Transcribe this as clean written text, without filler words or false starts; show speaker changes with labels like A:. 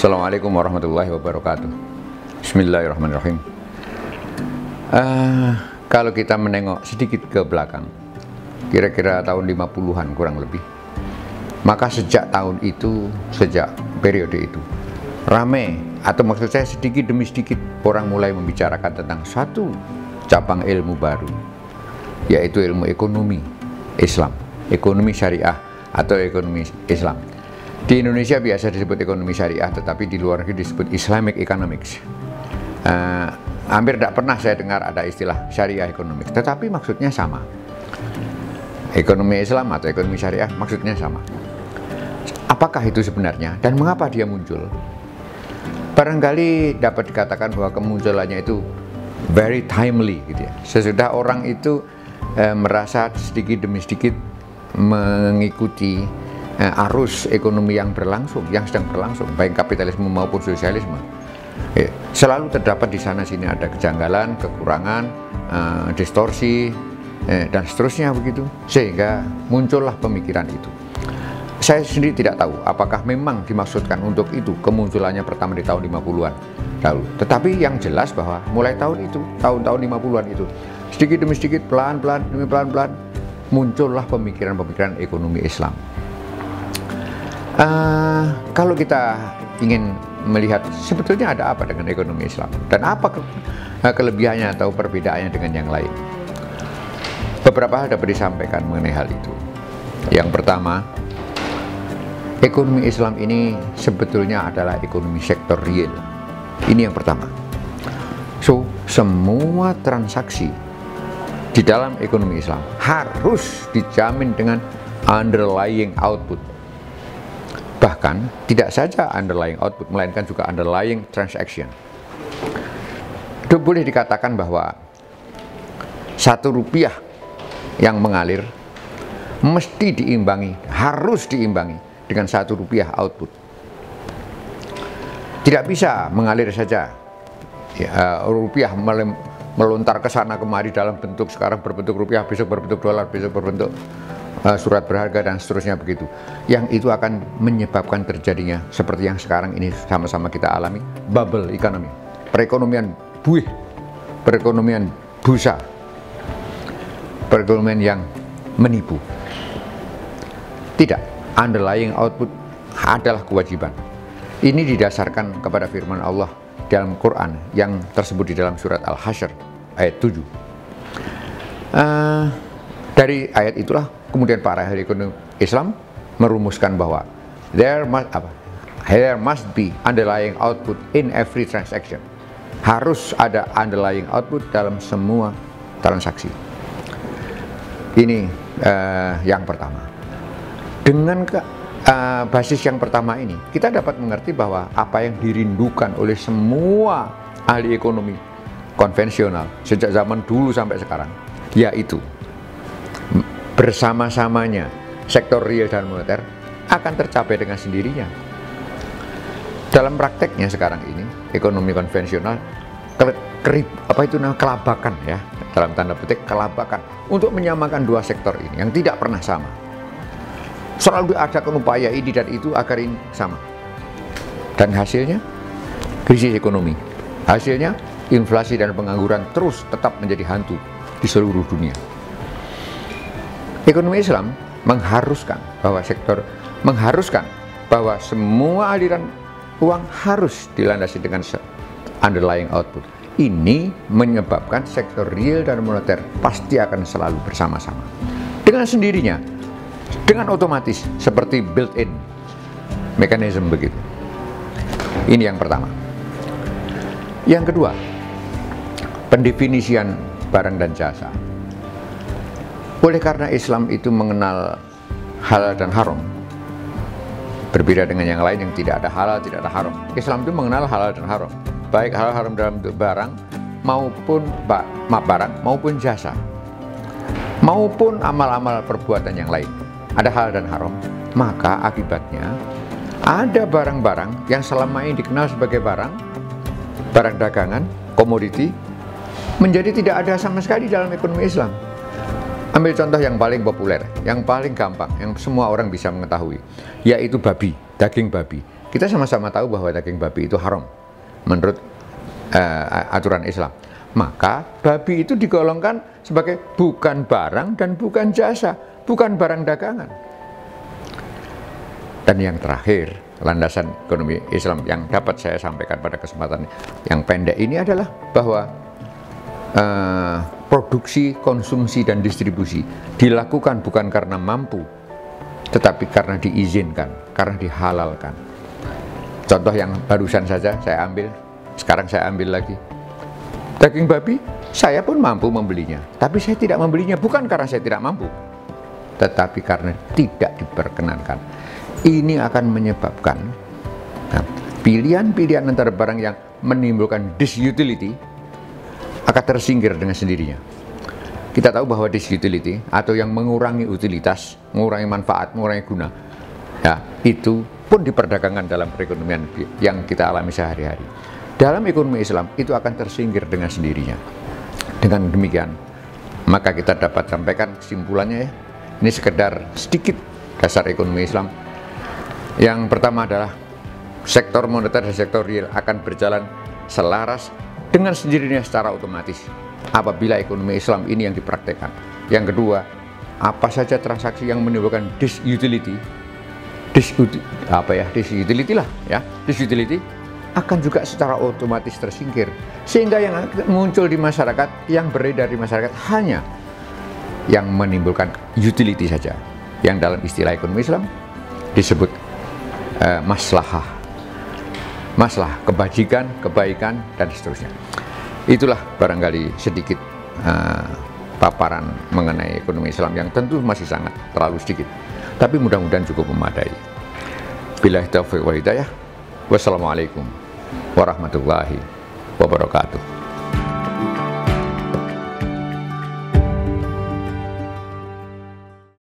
A: Assalamualaikum warahmatullahi wabarakatuh. Bismillahirrahmanirrahim. Kalau kita menengok sedikit ke belakang, kira-kira tahun 50-an kurang lebih, maka sejak tahun itu, sejak periode itu, ramai, atau maksud saya sedikit demi sedikit orang mulai membicarakan tentang satu cabang ilmu baru, yaitu ilmu ekonomi Islam, ekonomi syariah atau ekonomi Islam. Di Indonesia biasa disebut ekonomi syariah, tetapi di luar negeri disebut Islamic Economics. Hampir tidak pernah saya dengar ada istilah syariah economics, tetapi maksudnya sama. Ekonomi Islam atau ekonomi syariah maksudnya sama. Apakah itu sebenarnya dan mengapa dia muncul? Barangkali dapat dikatakan bahwa kemunculannya itu very timely gitu ya. Sesudah orang itu merasa sedikit demi sedikit mengikuti arus ekonomi yang berlangsung, yang sedang berlangsung, baik kapitalisme maupun sosialisme. Selalu terdapat di sana sini ada kejanggalan, kekurangan, distorsi, dan seterusnya begitu, sehingga muncullah pemikiran itu. Saya sendiri tidak tahu apakah memang dimaksudkan untuk itu kemunculannya pertama di tahun 50-an lalu. Tetapi yang jelas bahwa mulai tahun itu, tahun-tahun 50-an itu, sedikit demi sedikit, pelan-pelan demi pelan-pelan, muncullah pemikiran-pemikiran ekonomi Islam. Kalau kita ingin melihat sebetulnya ada apa dengan ekonomi Islam dan apa kelebihannya atau perbedaannya dengan yang lain, beberapa hal dapat disampaikan mengenai hal itu. Yang pertama, ekonomi Islam ini sebetulnya adalah ekonomi sektor real. Ini yang pertama. So, semua transaksi di dalam ekonomi Islam harus dijamin dengan underlying output. Bahkan tidak saja underlying output, melainkan juga underlying transaction. Itu boleh dikatakan bahwa Rp1 yang mengalir mesti diimbangi, harus diimbangi dengan Rp1 output. Tidak bisa mengalir saja ya, rupiah melontar ke sana kemari dalam bentuk, sekarang berbentuk rupiah, besok berbentuk dolar, besok berbentuk surat berharga dan seterusnya begitu. Yang itu akan menyebabkan terjadinya seperti yang sekarang ini sama-sama kita alami, bubble economy, perekonomian buih, perekonomian busa, perekonomian yang menipu. Tidak, underlying output adalah kewajiban. Ini didasarkan kepada firman Allah dalam Quran yang tersebut di dalam surat Al-Hasyr ayat 7. Dari ayat itulah kemudian para ahli ekonomi Islam merumuskan bahwa there must be underlying output in every transaction. Harus ada underlying output dalam semua transaksi. Ini yang pertama. Dengan basis yang pertama ini, kita dapat mengerti bahwa apa yang dirindukan oleh semua ahli ekonomi konvensional sejak zaman dulu sampai sekarang, yaitu bersama-samanya sektor real dan moneter akan tercapai dengan sendirinya. Dalam prakteknya sekarang ini, ekonomi konvensional kelabakan ya, dalam tanda petik kelabakan untuk menyamakan dua sektor ini yang tidak pernah sama. Selalu diadakan upaya ini dan itu agar ini sama. Dan hasilnya krisis ekonomi. Hasilnya inflasi dan pengangguran terus tetap menjadi hantu di seluruh dunia. Ekonomi Islam mengharuskan bahwa semua aliran uang harus dilandasi dengan underlying output. Ini menyebabkan sektor real dan moneter pasti akan selalu bersama-sama. Dengan sendirinya, dengan otomatis, seperti built-in mekanisme begitu. Ini yang pertama. Yang kedua, pendefinisian barang dan jasa. Oleh karena Islam itu mengenal halal dan haram, berbeda dengan yang lain yang tidak ada halal, tidak ada haram. Islam itu mengenal halal dan haram, baik halal haram dalam bentuk barang maupun jasa, maupun amal-amal perbuatan yang lain. Ada halal dan haram, maka akibatnya ada barang-barang yang selama ini dikenal sebagai barang dagangan, komoditi, menjadi tidak ada sama sekali dalam ekonomi Islam. Ambil contoh yang paling populer, yang paling gampang, yang semua orang bisa mengetahui, yaitu babi, daging babi. kita sama-sama tahu bahwa daging babi itu haram menurut aturan Islam. Maka babi itu digolongkan sebagai bukan barang dan bukan jasa, bukan barang dagangan. Dan yang terakhir, landasan ekonomi Islam yang dapat saya sampaikan pada kesempatan yang pendek ini adalah bahwa produksi, konsumsi, dan distribusi dilakukan bukan karena mampu, tetapi karena diizinkan, karena dihalalkan. Contoh yang barusan saja saya ambil, sekarang saya ambil lagi. Daging babi, saya pun mampu membelinya, tapi saya tidak membelinya bukan karena saya tidak mampu, tetapi karena tidak diperkenankan. Ini akan menyebabkan pilihan-pilihan antara barang yang menimbulkan disutility akan tersingkir dengan sendirinya. Kita tahu bahwa disutility atau yang mengurangi utilitas, mengurangi manfaat, mengurangi guna, ya, itu pun diperdagangkan dalam perekonomian yang kita alami sehari-hari. Dalam ekonomi Islam itu akan tersingkir dengan sendirinya. Dengan demikian, maka kita dapat sampaikan kesimpulannya ya. Ini sekedar sedikit dasar ekonomi Islam. Yang pertama adalah sektor moneter dan sektor real akan berjalan selaras dengan sendirinya secara otomatis apabila ekonomi Islam ini yang dipraktekkan. Yang kedua, apa saja transaksi yang menimbulkan disutility akan juga secara otomatis tersingkir, sehingga yang muncul di masyarakat, yang beredar di masyarakat hanya yang menimbulkan utility saja, yang dalam istilah ekonomi Islam disebut maslahah, kebajikan, kebaikan, dan seterusnya. Itulah barangkali sedikit paparan mengenai ekonomi Islam yang tentu masih sangat terlalu sedikit, tapi mudah-mudahan cukup memadai. Billahi taufiq wal hidayah. Wassalamualaikum warahmatullahi wabarakatuh.